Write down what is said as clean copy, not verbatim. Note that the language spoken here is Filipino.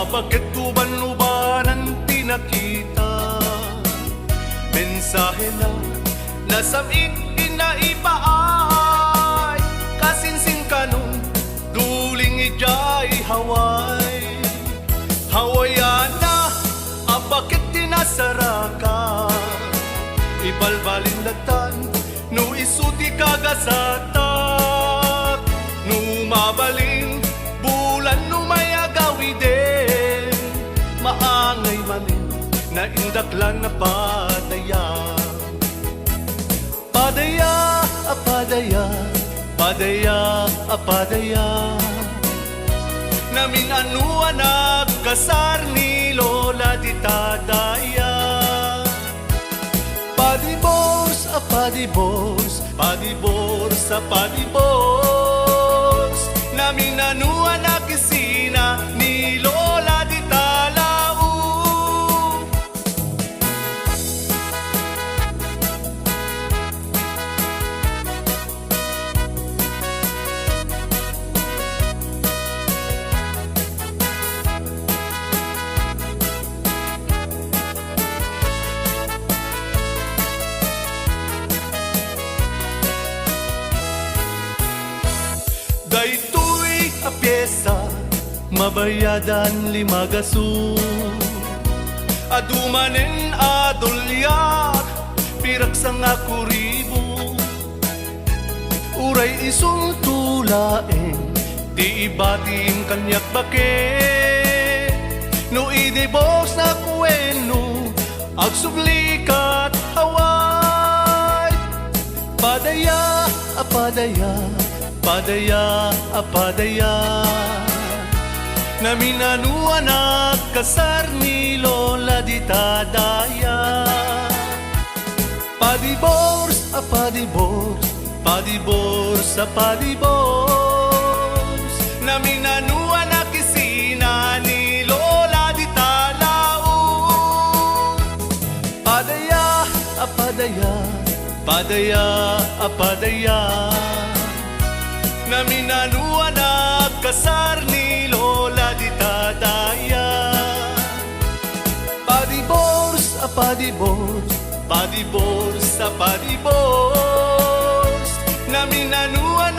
bakit uban-ubanan pinakita? Mensahe na nasamit inaipaay, kasinsing kanong duling ijay haway. Hawayana, bakit tinasaraka? Ibalbalin latan, no isuti kagasatat. No mabalin, bulan no may agawi din. Maangay manin, na indaklan na padaya. Padaya, apadaya, padaya, apadaya. Namin anua nagkasar ni Lola di Tadaya. Padibos, apadibos, padibos, apadibos. Namin anua nakisina ni Lola di Talau. Daytoy a pyesa, mabayadan limagasu. Adumanen adolyar, pirak sang ako ribo. Uray isong tulaen, di ibatim kanyak bake. No idebos na kuweno, agsublikat haway. Padaya, apadaya, padaya, apadaya. Namin anua nagkasar ni Lola di Tadaya. Padibors, apadibors, padibors, apadibors. Namin anua nakisina ni Lola di Talau. Padaya, apadaya, padaya, apadaya. Namin anua nagkasar ni Lola di Tadaya. Padibors, apadibors, padibors, apadibors. Namin anua